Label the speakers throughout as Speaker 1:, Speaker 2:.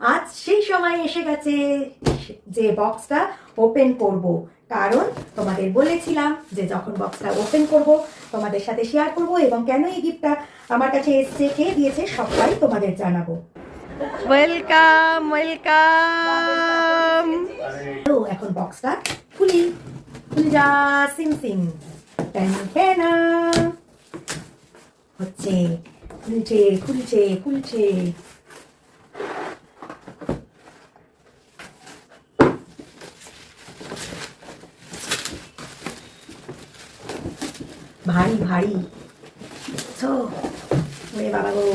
Speaker 1: আজ সেই সময় এসে গেছে যে বক্সটা ওপেন করব, কারণ তোমাদের বলেছিলাম যে যখন বক্সটা ওপেন করব তোমাদের সাথে শেয়ার করব এবং কেন এই গিফটটা আমার কাছে এসছে, কে দিয়েছে, সবটাই তোমাদের জানাবো। Welcome welcome. তো এখন বক্সটা খুলি, খুলে যা সিং সিং না হচ্ছে, খুলছে খুলছে খুলছে। ভারী ভারী তো ওরে বাবা গো,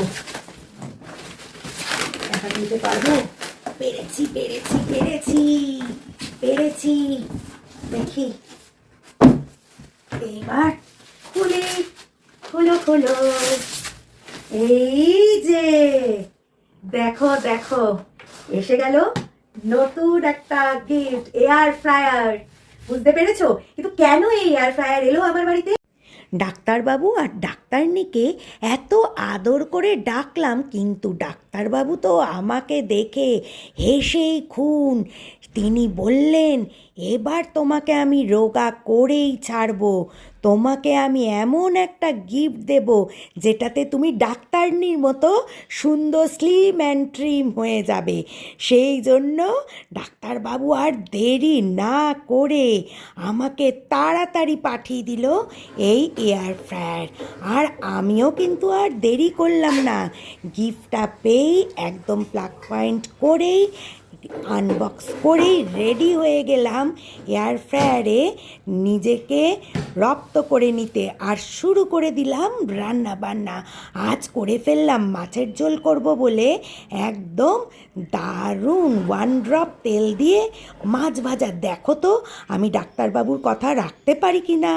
Speaker 1: একা দিতে পারবো? পেরেছি পেরেছি পেরেছি পেরেছি। দেখি এবার খুলি, খুলো খুলো। এই যে দেখো দেখো, এসে গেল নতুন একটা গিফট, এয়ার ফ্রায়ার। বুঝতে পেরেছো কিন্তু কেন এই এয়ার ফ্রায়ার এলো আমার বাড়িতে? ডাক্তারবাবু আর ডাক্তারনিকে এত আদর করে ডাকলাম, কিন্তু ডাক্তারবাবু তো আমাকে দেখে হেসেই খুন। তিনি বললেন, এবার তোমাকে আমি রোগা করেই ছাড়বো, তোমাকে আমি এমন একটা গিফট দেব যেটাতে তুমি ডাক্তারনির মতো সুন্দর স্লিম অ্যান্ড ট্রিম হয়ে যাবে। সেই জন্য ডাক্তারবাবু আর দেরি না করে আমাকে তাড়াতাড়ি পাঠিয়ে দিল এই এয়ার ফ্রায়ার। আর আমিও কিন্তু আর দেরি করলাম না, গিফটটা পেয়েই একদম প্লাগ পয়েন্ট করেই আনবক্স করেই রেডি হয়ে গেলাম এয়ার ফ্রায়ারে নিজেকে রপ্ত করে নিতে। আর শুরু করে দিলাম রান্না বান্না। আজ করে ফেললাম মাছের ঝোল করব বলে একদম দারুণ 1 ড্রপ তেল দিয়ে মাছ ভাজা। দেখো তো আমি ডাক্তারবাবুর কথা রাখতে পারি কি না।